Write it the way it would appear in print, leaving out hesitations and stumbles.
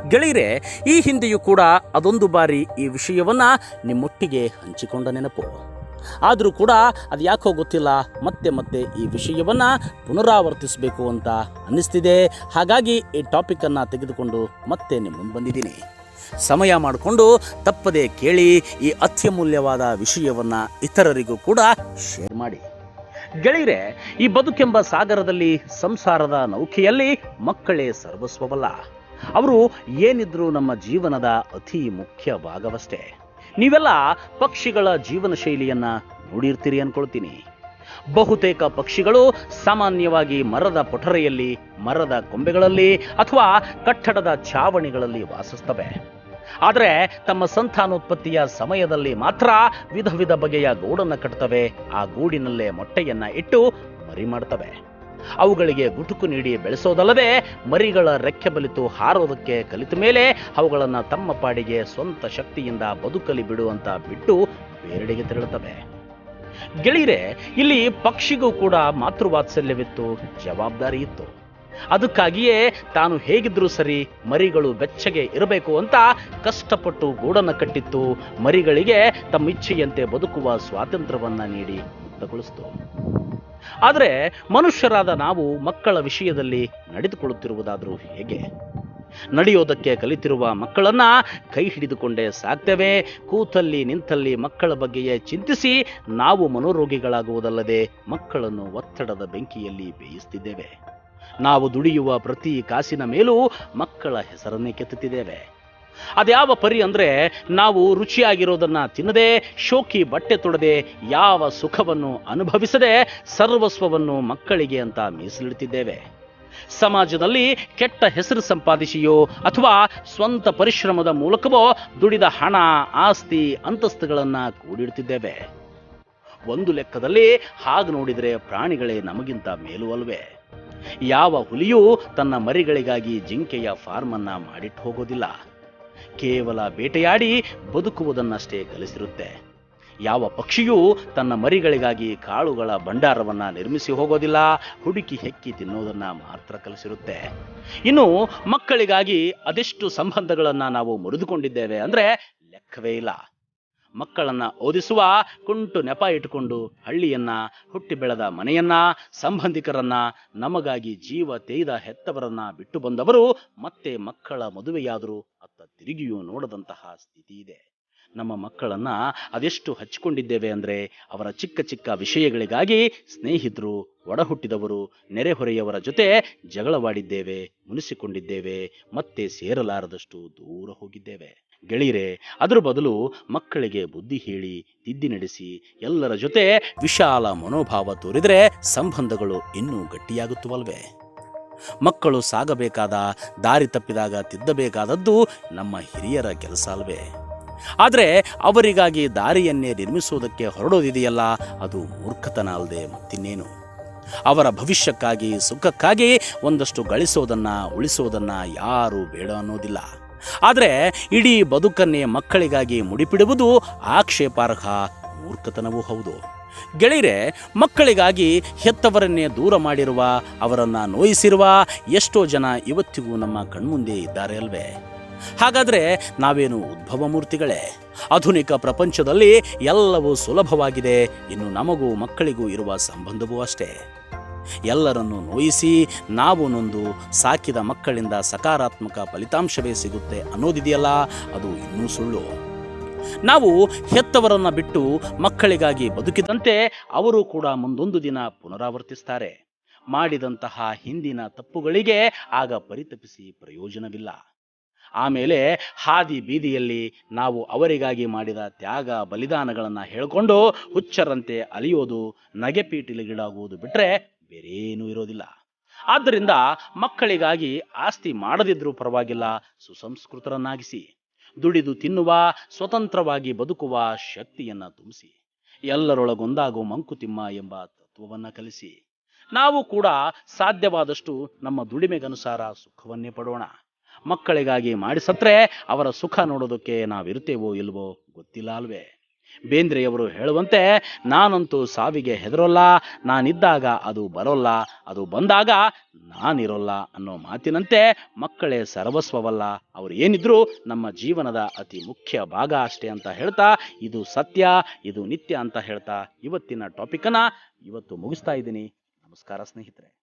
ಗೆಳೆಯರೆ, ಈ ಹಿಂದೆಯೂ ಕೂಡ ಅದೊಂದು ಬಾರಿ ಈ ವಿಷಯವನ್ನ ನಿಮ್ಮೊಟ್ಟಿಗೆ ಹಂಚಿಕೊಂಡ ನೆನಪು. ಆದರೂ ಕೂಡ ಅದು ಯಾಕೋ ಗೊತ್ತಿಲ್ಲ, ಮತ್ತೆ ಮತ್ತೆ ಈ ವಿಷಯವನ್ನ ಪುನರಾವರ್ತಿಸಬೇಕು ಅಂತ ಅನ್ನಿಸ್ತಿದೆ. ಹಾಗಾಗಿ ಈ ಟಾಪಿಕನ್ನು ತೆಗೆದುಕೊಂಡು ಮತ್ತೆ ನಿಮ್ಮ ಮುಂದೆ ಬಂದಿದ್ದೀನಿ. ಸಮಯ ಮಾಡಿಕೊಂಡು ತಪ್ಪದೆ ಕೇಳಿ. ಈ ಅತ್ಯಮೂಲ್ಯವಾದ ವಿಷಯವನ್ನು ಇತರರಿಗೂ ಕೂಡ ಶೇರ್ ಮಾಡಿ. ಗೆಳೆಯರೆ, ಈ ಬದುಕೆಂಬ ಸಾಗರದಲ್ಲಿ, ಸಂಸಾರದ ನೌಕೆಯಲ್ಲಿ ಮಕ್ಕಳೇ ಸರ್ವಸ್ವವಲ್ಲ. ಅವರು ಏನಿದ್ರೂ ನಮ್ಮ ಜೀವನದ ಅತಿ ಮುಖ್ಯ ಭಾಗವಷ್ಟೇ. ನೀವೆಲ್ಲ ಪಕ್ಷಿಗಳ ಜೀವನ ಶೈಲಿಯನ್ನ ನೋಡಿರ್ತೀರಿ ಅನ್ಕೊಳ್ತೀನಿ. ಬಹುತೇಕ ಪಕ್ಷಿಗಳು ಸಾಮಾನ್ಯವಾಗಿ ಮರದ ಪೊಟರೆಯಲ್ಲಿ, ಮರದ ಕೊಂಬೆಗಳಲ್ಲಿ ಅಥವಾ ಕಟ್ಟಡದ ಛಾವಣಿಗಳಲ್ಲಿ ವಾಸಿಸ್ತವೆ. ಆದರೆ ತಮ್ಮ ಸಂತಾನೋತ್ಪತ್ತಿಯ ಸಮಯದಲ್ಲಿ ಮಾತ್ರ ವಿಧ ವಿಧ ಬಗೆಯ ಗೂಡನ್ನು ಕಟ್ತವೆ. ಆ ಗೂಡಿನಲ್ಲೇ ಮೊಟ್ಟೆಯನ್ನ ಇಟ್ಟು ಮರಿ ಮಾಡ್ತವೆ. ಅವುಗಳಿಗೆ ಗುಟುಕು ನೀಡಿ ಬೆಳೆಸೋದಲ್ಲದೆ ಮರಿಗಳ ರೆಕ್ಕೆ ಬಲಿತು ಹಾರೋದಕ್ಕೆ ಕಲಿತ ಮೇಲೆ ಅವುಗಳನ್ನು ತಮ್ಮ ಪಾಡಿಗೆ ಸ್ವಂತ ಶಕ್ತಿಯಿಂದ ಬದುಕಲಿ ಬಿಡುವಂತ ಬಿಟ್ಟು ಬೇರೆಡೆಗೆ ತೆರಳುತ್ತವೆ. ಗೆಳೆಯರೆ, ಇಲ್ಲಿ ಪಕ್ಷಿಗೂ ಕೂಡ ಮಾತೃವಾತ್ಸಲ್ಯವಿತ್ತು, ಜವಾಬ್ದಾರಿ ಇತ್ತು. ಅದಕ್ಕಾಗಿಯೇ ತಾನು ಹೇಗಿದ್ರೂ ಸರಿ ಮರಿಗಳು ಬೆಚ್ಚಗೆ ಇರಬೇಕು ಅಂತ ಕಷ್ಟಪಟ್ಟು ಗೂಡನ್ನು ಕಟ್ಟಿತ್ತು. ಮರಿಗಳಿಗೆ ತಮ್ಮ ಇಚ್ಛೆಯಂತೆ ಬದುಕುವ ಸ್ವಾತಂತ್ರ್ಯವನ್ನ ನೀಡಿ ಮುಕ್ತಗೊಳಿಸಿತು. ಆದರೆ ಮನುಷ್ಯರಾದ ನಾವು ಮಕ್ಕಳ ವಿಷಯದಲ್ಲಿ ನಡೆದುಕೊಳ್ಳುತ್ತಿರುವುದಾದರೂ ಹೇಗೆ? ನಡೆಯೋದಕ್ಕೆ ಕಲಿತಿರುವ ಮಕ್ಕಳನ್ನ ಕೈ ಹಿಡಿದುಕೊಂಡೇ ಸಾಕ್ತೇವೆ. ಕೂತಲ್ಲಿ ನಿಂತಲ್ಲಿ ಮಕ್ಕಳ ಬಗ್ಗೆಯೇ ಚಿಂತಿಸಿ ನಾವು ಮನೋರೋಗಿಗಳಾಗುವುದಲ್ಲದೆ ಮಕ್ಕಳನ್ನು ಒತ್ತಡದ ಬೆಂಕಿಯಲ್ಲಿ ಬೇಯಿಸುತ್ತಿದ್ದೇವೆ. ನಾವು ದುಡಿಯುವ ಪ್ರತಿ ಕಾಸಿನ ಮೇಲೂ ಮಕ್ಕಳ ಹೆಸರನ್ನೇ ಕೆತ್ತುತ್ತಿದ್ದೇವೆ. ಅದ್ಯಾವ ಪರಿ ಅಂದ್ರೆ, ನಾವು ರುಚಿಯಾಗಿರೋದನ್ನ ತಿನ್ನದೆ, ಶೋಕಿ ಬಟ್ಟೆ ತೊಡದೆ, ಯಾವ ಸುಖವನ್ನು ಅನುಭವಿಸದೆ ಸರ್ವಸ್ವವನ್ನು ಮಕ್ಕಳಿಗೆ ಅಂತ ಮೀಸಲಿಡುತ್ತಿದ್ದೇವೆ. ಸಮಾಜದಲ್ಲಿ ಕೆಟ್ಟ ಹೆಸರು ಸಂಪಾದಿಸಿಯೋ ಅಥವಾ ಸ್ವಂತ ಪರಿಶ್ರಮದ ಮೂಲಕವೋ ದುಡಿದ ಹಣ, ಆಸ್ತಿ, ಅಂತಸ್ತುಗಳನ್ನ ಕೂಡಿಡ್ತಿದ್ದೇವೆ. ಒಂದು ಲೆಕ್ಕದಲ್ಲಿ ಹಾಗೆ ನೋಡಿದರೆ ಪ್ರಾಣಿಗಳೇ ನಮಗಿಂತ ಮೇಲು ಅಲ್ವೇ? ಯಾವ ಹುಲಿಯೂ ತನ್ನ ಮರಿಗಳಿಗಾಗಿ ಜಿಂಕೆಯ ಫಾರ್ಮ್ ಅನ್ನ ಮಾಡಿಟ್ಟು ಹೋಗೋದಿಲ್ಲ. ಕೇವಲ ಬೇಟೆಯಾಡಿ ಬದುಕುವುದನ್ನಷ್ಟೇ ಕಲಿಸಿರುತ್ತೆ. ಯಾವ ಪಕ್ಷಿಯೂ ತನ್ನ ಮರಿಗಳಿಗಾಗಿ ಕಾಳುಗಳ ಭಂಡಾರವನ್ನ ನಿರ್ಮಿಸಿ ಹೋಗೋದಿಲ್ಲ. ಹುಡುಕಿ ಹೆಕ್ಕಿ ತಿನ್ನೋದನ್ನ ಮಾತ್ರ ಕಲಿಸಿರುತ್ತೆ. ಇನ್ನು ಮಕ್ಕಳಿಗಾಗಿ ಅದೆಷ್ಟು ಸಂಬಂಧಗಳನ್ನ ನಾವು ಮುರಿದುಕೊಂಡಿದ್ದೇವೆ ಅಂದ್ರೆ ಲೆಕ್ಕವೇ ಇಲ್ಲ. ಮಕ್ಕಳನ್ನ ಓದಿಸುವ ಕುಂಟು ನೆಪ ಇಟ್ಟುಕೊಂಡು ಹಳ್ಳಿಯನ್ನ, ಹುಟ್ಟಿ ಬೆಳೆದ ಮನೆಯನ್ನ, ಸಂಬಂಧಿಕರನ್ನ, ನಮಗಾಗಿ ಜೀವ ತೇಯ್ದ ಹೆತ್ತವರನ್ನ ಬಿಟ್ಟು ಬಂದವರು ಮತ್ತೆ ಮಕ್ಕಳ ಮದುವೆಯಾದರೂ ಅತ್ತ ತಿರುಗಿಯೂ ನೋಡದಂತಹ ಸ್ಥಿತಿ ಇದೆ. ನಮ್ಮ ಮಕ್ಕಳನ್ನ ಅದೆಷ್ಟು ಹಚ್ಚಿಕೊಂಡಿದ್ದೇವೆ ಅಂದ್ರೆ, ಅವರ ಚಿಕ್ಕ ಚಿಕ್ಕ ವಿಷಯಗಳಿಗಾಗಿ ಸ್ನೇಹಿತರು, ಒಡ ಹುಟ್ಟಿದವರು, ನೆರೆಹೊರೆಯವರ ಜೊತೆ ಜಗಳವಾಡಿದ್ದೇವೆ, ಮುನಿಸಿಕೊಂಡಿದ್ದೇವೆ, ಮತ್ತೆ ಸೇರಲಾರದಷ್ಟು ದೂರ ಹೋಗಿದ್ದೇವೆ. ಗೆಳೆಯರೆ, ಅದರ ಬದಲು ಮಕ್ಕಳಿಗೆ ಬುದ್ಧಿ ಹೇಳಿ, ತಿದ್ದಿ ನಡೆಸಿ, ಎಲ್ಲರ ಜೊತೆ ವಿಶಾಲ ಮನೋಭಾವ ತೋರಿದರೆ ಸಂಬಂಧಗಳು ಇನ್ನೂ ಗಟ್ಟಿಯಾಗುತ್ತವಲ್ವೇ? ಮಕ್ಕಳು ಸಾಗಬೇಕಾದ ದಾರಿ ತಪ್ಪಿದಾಗ ತಿದ್ದಬೇಕಾದದ್ದು ನಮ್ಮ ಹಿರಿಯರ ಕೆಲಸ ಅಲ್ವೇ? ಆದರೆ ಅವರಿಗಾಗಿ ದಾರಿಯನ್ನೇ ನಿರ್ಮಿಸುವುದಕ್ಕೆ ಹೊರಡೋದಿದೆಯಲ್ಲ, ಅದು ಮೂರ್ಖತನ ಅಲ್ಲದೆ ಮತ್ತಿನ್ನೇನು? ಅವರ ಭವಿಷ್ಯಕ್ಕಾಗಿ, ಸುಖಕ್ಕಾಗಿ ಒಂದಷ್ಟು ಗಳಿಸೋದನ್ನ, ಉಳಿಸೋದನ್ನ ಯಾರೂ ಬೇಡ ಅನ್ನೋದಿಲ್ಲ. ಆದರೆ ಇಡೀ ಬದುಕನ್ನೇ ಮಕ್ಕಳಿಗಾಗಿ ಮುಡಿಪಿಡುವುದು ಆಕ್ಷೇಪಾರ್ಹ ಮೂರ್ಖತನವೂ ಹೌದು. ಗೆಳೆಯರೆ, ಮಕ್ಕಳಿಗಾಗಿ ಹೆತ್ತವರನ್ನೇ ದೂರ ಮಾಡಿರುವ, ಅವರನ್ನ ನೋಯಿಸಿರುವ ಎಷ್ಟೋ ಜನ ಇವತ್ತಿಗೂ ನಮ್ಮ ಕಣ್ಮುಂದೆ ಇದ್ದಾರೆ ಅಲ್ವೇ? ಹಾಗಾದ್ರೆ ನಾವೇನು ಉದ್ಭವ ಮೂರ್ತಿಗಳೇ? ಆಧುನಿಕ ಪ್ರಪಂಚದಲ್ಲಿ ಎಲ್ಲವೂ ಸುಲಭವಾಗಿದೆ. ಇನ್ನು ನಮಗೂ ಮಕ್ಕಳಿಗೂ ಇರುವ ಸಂಬಂಧವೂ ಅಷ್ಟೇ. ಎಲ್ಲರನ್ನು ನೋಯಿಸಿ ನಾವು ನೊಂದು ಸಾಕಿದ ಮಕ್ಕಳಿಂದ ಸಕಾರಾತ್ಮಕ ಫಲಿತಾಂಶವೇ ಸಿಗುತ್ತೆ ಅನ್ನೋದಿದೆಯಲ್ಲ, ಅದು ಇನ್ನೂ ಸುಳ್ಳು. ನಾವು ಹೆತ್ತವರನ್ನ ಬಿಟ್ಟು ಮಕ್ಕಳಿಗಾಗಿ ಬದುಕಿದಂತೆ ಅವರು ಕೂಡ ಮುಂದೊಂದು ದಿನ ಪುನರಾವರ್ತಿಸ್ತಾರೆ. ಮಾಡಿದಂತಹ ಹಿಂದಿನ ತಪ್ಪುಗಳಿಗೆ ಆಗ ಪರಿತಪಿಸಿ ಪ್ರಯೋಜನವಿಲ್ಲ. ಆಮೇಲೆ ಹಾದಿ ಬೀದಿಯಲ್ಲಿ ನಾವು ಅವರಿಗಾಗಿ ಮಾಡಿದ ತ್ಯಾಗ ಬಲಿದಾನಗಳನ್ನು ಹೇಳಿಕೊಂಡು ಹುಚ್ಚರಂತೆ ಅಲಿಯೋದು, ನಗೆಪೀಟಿಲಿಗೀಡಾಗುವುದು ಬಿಟ್ರೆ ಬೇರೇನೂ ಇರೋದಿಲ್ಲ. ಆದ್ದರಿಂದ ಮಕ್ಕಳಿಗಾಗಿ ಆಸ್ತಿ ಮಾಡದಿದ್ರೂ ಪರವಾಗಿಲ್ಲ, ಸುಸಂಸ್ಕೃತರನ್ನಾಗಿಸಿ, ದುಡಿದು ತಿನ್ನುವ, ಸ್ವತಂತ್ರವಾಗಿ ಬದುಕುವ ಶಕ್ತಿಯನ್ನ ತುಂಬಿಸಿ, ಎಲ್ಲರೊಳಗೊಂದಾಗೋ ಮಂಕುತಿಮ್ಮ ಎಂಬ ತತ್ವವನ್ನ ಕಲಿಸಿ, ನಾವು ಕೂಡ ಸಾಧ್ಯವಾದಷ್ಟು ನಮ್ಮ ದುಡಿಮೆಗನುಸಾರ ಸುಖವನ್ನೇ ಪಡೋಣ. ಮಕ್ಕಳಿಗಾಗಿ ಮಾಡಿಸತ್ರೆ ಅವರ ಸುಖ ನೋಡೋದಕ್ಕೆ ನಾವಿರ್ತೇವೋ ಇಲ್ವೋ ಗೊತ್ತಿಲ್ಲ ಅಲ್ವೇ? ಬೇಂದ್ರೆಯವರು ಹೇಳುವಂತೆ, ನಾನಂತೂ ಸಾವಿಗೆ ಹೆದರೋಲ್ಲ, ನಾನಿದ್ದಾಗ ಅದು ಬರೋಲ್ಲ, ಅದು ಬಂದಾಗ ನಾನಿರೋಲ್ಲ ಅನ್ನೋ ಮಾತಿನಂತೆ ಮಕ್ಕಳೇ ಸರ್ವಸ್ವವಲ್ಲ, ಅವರು ಏನಿದ್ರೂ ನಮ್ಮ ಜೀವನದ ಅತಿ ಮುಖ್ಯ ಭಾಗ ಅಷ್ಟೇ ಅಂತ ಹೇಳ್ತಾ, ಇದು ಸತ್ಯ, ಇದು ನಿತ್ಯ ಅಂತ ಹೇಳ್ತಾ ಇವತ್ತಿನ ಟಾಪಿಕನ್ನು ಇವತ್ತು ಮುಗಿಸ್ತಾ ಇದ್ದೀನಿ. ನಮಸ್ಕಾರ ಸ್ನೇಹಿತರೆ.